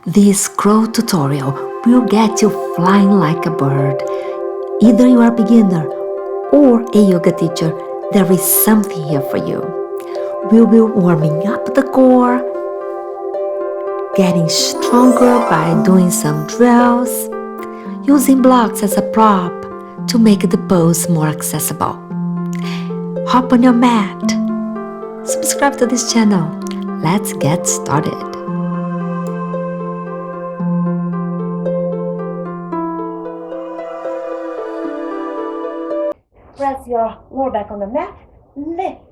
This scroll tutorial will get you flying like a bird. Either you are a beginner or a yoga teacher, there is something here for you. We'll be warming up the core, getting stronger by doing some drills, using blocks as a prop to make the pose more accessible. Hop on your mat. Subscribe to this channel. Let's get started. Press your lower back on the mat.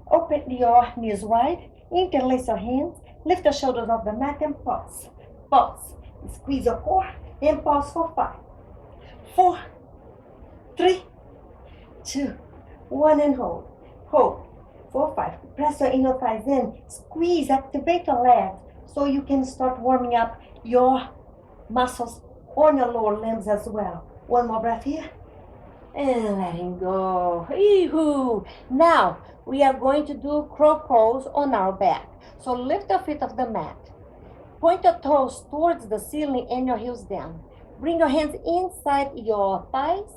Open your knees wide. Interlace your hands. Lift the shoulders off the mat and pause. Pause. Squeeze your core and pause for 5, 4, 3, 2, 1, and hold. Hold. 4, 5. Press your inner thighs in. Squeeze. Activate your legs so you can start warming up your muscles on your lower limbs as well. One more breath here. And letting go. Yee-hoo. Now, we are going to do crow pose on our back. So lift your feet off the mat. Point your toes towards the ceiling and your heels down. Bring your hands inside your thighs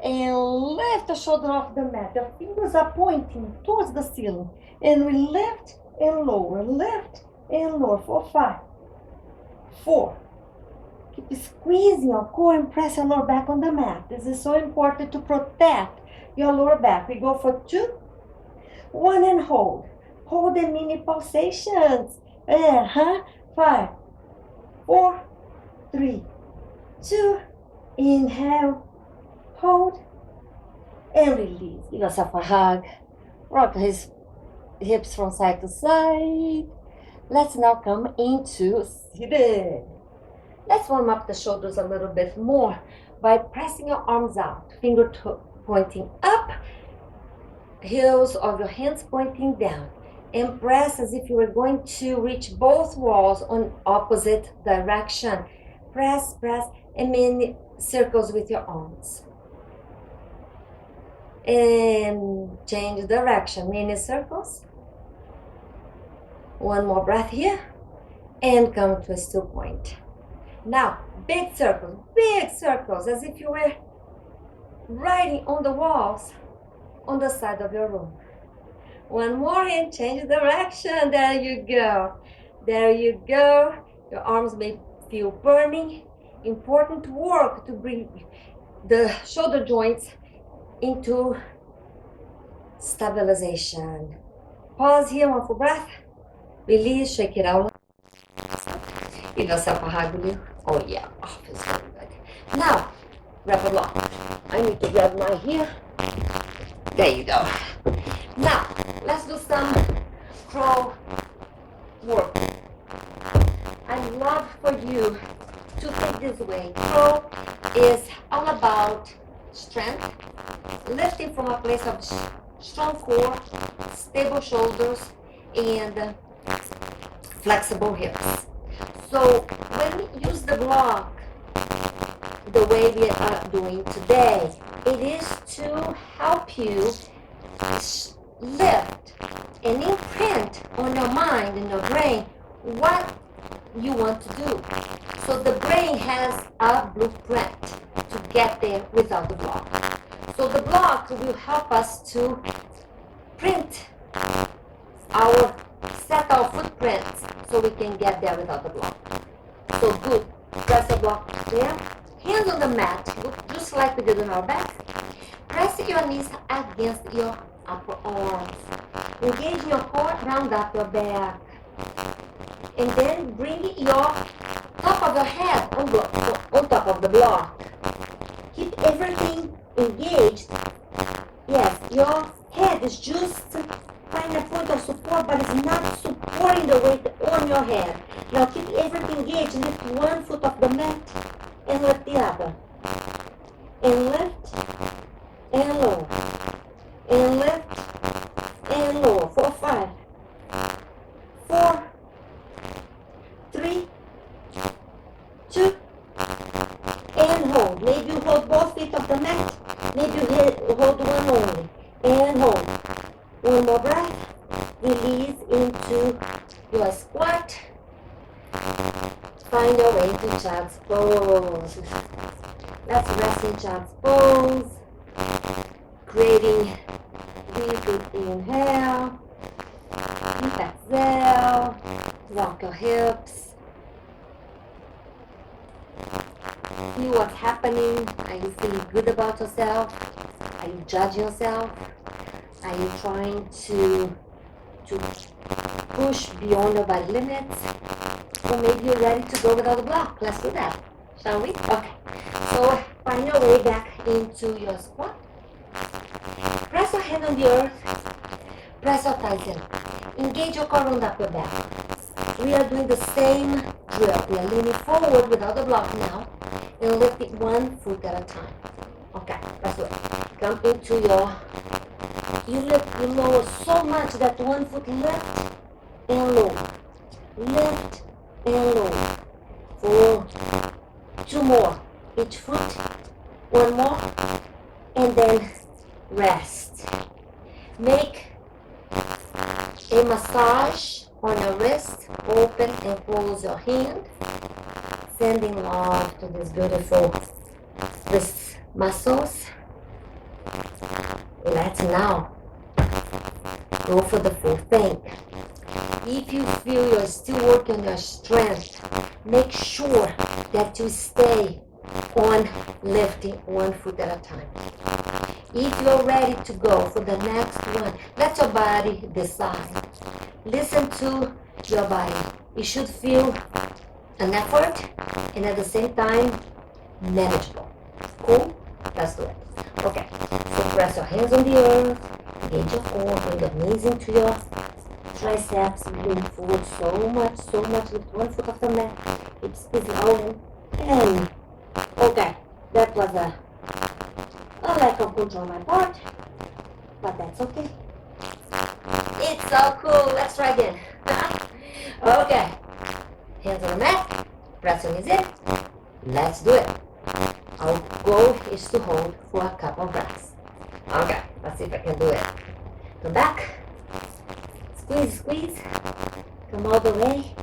and lift the shoulder off the mat. Your fingers are pointing towards the ceiling. And we lift and lower, lift and lower for 5, 4. Keep squeezing your core and press your lower back on the mat. This is so important to protect your lower back. We go for 2, 1, and hold. Hold the mini pulsations. 5, 4, 3, 2. Inhale, hold, and release. Give yourself a hug. Rock his hips from side to side. Let's now come into seated. Let's warm up the shoulders a little bit more by pressing your arms out, finger pointing up, heels of your hands pointing down, and press as if you were going to reach both walls on opposite direction. Press, press, and mini circles with your arms. And change direction, mini circles. One more breath here, and come to a still point. Now, big circles, as if you were writing on the walls on the side of your room. One more and change direction. There you go. There you go. Your arms may feel burning. Important work to bring the shoulder joints into stabilization. Pause here, one full breath. Release, shake it out. Give yourself a hug, will you? Oh yeah, feels very good. Now, grab a block. I need to grab mine here. There you go. Now, let's do some crow work. I'd love for you to think this way. Crow is all about strength, lifting from a place of strong core, stable shoulders, and flexible hips. So when we use the block the way we are doing today, it is to help you lift and imprint on your mind and your brain what you want to do. So the brain has a blueprint to get there without the block. So the block will help us to set our footprints so we can get there without the block. So good. Press the block there. Hands on the mat, just like we did on our back. Press your knees against your upper arms. Engage your core, round up your back. And then bring your top of your head on top of the block. Keep everything engaged. Yes, your head is just find a point of support, but it's not supporting the weight on your head. Now keep everything engaged. Lift one foot off the mat and lift the other. And lift and lower. And lift and lower. 4, 5, 4, 3, 2, and hold. Maybe you hold both feet off the mat. Maybe you hold one only. And hold. One more breath. Release into your squat. Find your way to child's pose. Let's rest in child's pose. Creating deep inhale, deep exhale. Rock your hips. See what's happening. Are you feeling good about yourself? Are you judging yourself? Are you trying to push beyond your body limits? Or maybe you're ready to go without a block. Let's do that, shall we? Okay. So find your way back into your squat. Press your hand on the earth. Press your thighs in. Engage your core, round up your back. We are doing the same drill. We are leaning forward without the block now and lifting 1 foot at a time. Okay, let's do it. Come into you lift, you lower so much that 1 foot lift and lower. Lift and lower. For 2 more. Each foot. 1 more. And then rest. Make a massage on your wrist. Open and close your hand. Sending love to these muscles. Let's now go for the full thing. If you feel you're still working on your strength, make sure that you stay on lifting 1 foot at a time. If you're ready to go for the next one, let your body decide. Listen to your body. It should feel an effort and at the same time manageable. Cool? Let's do it. Okay, so press your hands on the earth, engage your core, bring your knees into your triceps, lean forward so much, lift 1 foot off the mat, keep squeezing all in, and okay, that was a lack of control on my part, but that's okay. It's so cool. Let's try again. Okay, hands on the mat, press your knees in, let's do it. Our goal is to hold for a couple of breaths. Okay, let's see if I can do it. Come back. Squeeze, squeeze. Come all the way.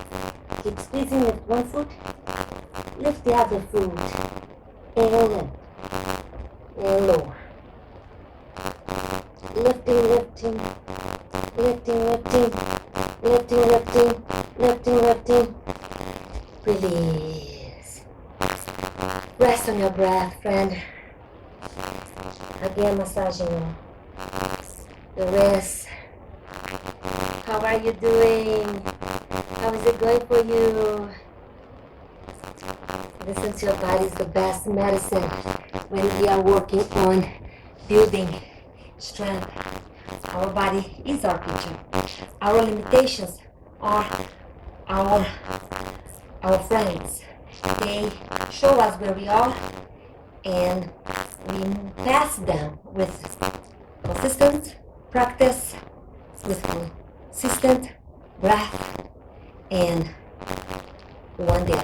Keep squeezing, lift 1 foot. Lift the other foot. And in. And lower. Lifting, lifting. Lifting, lifting. Lifting, lifting. Lifting, lifting. Release. Rest on your breath, friend. Again, massaging the wrist. How are you doing? How is it going for you? Listen to your body is the best medicine when we are working on building strength. Our body is our teacher. Our limitations are our friends. They show us where we are and we pass them with consistent practice, with consistent breath, and one day at a time.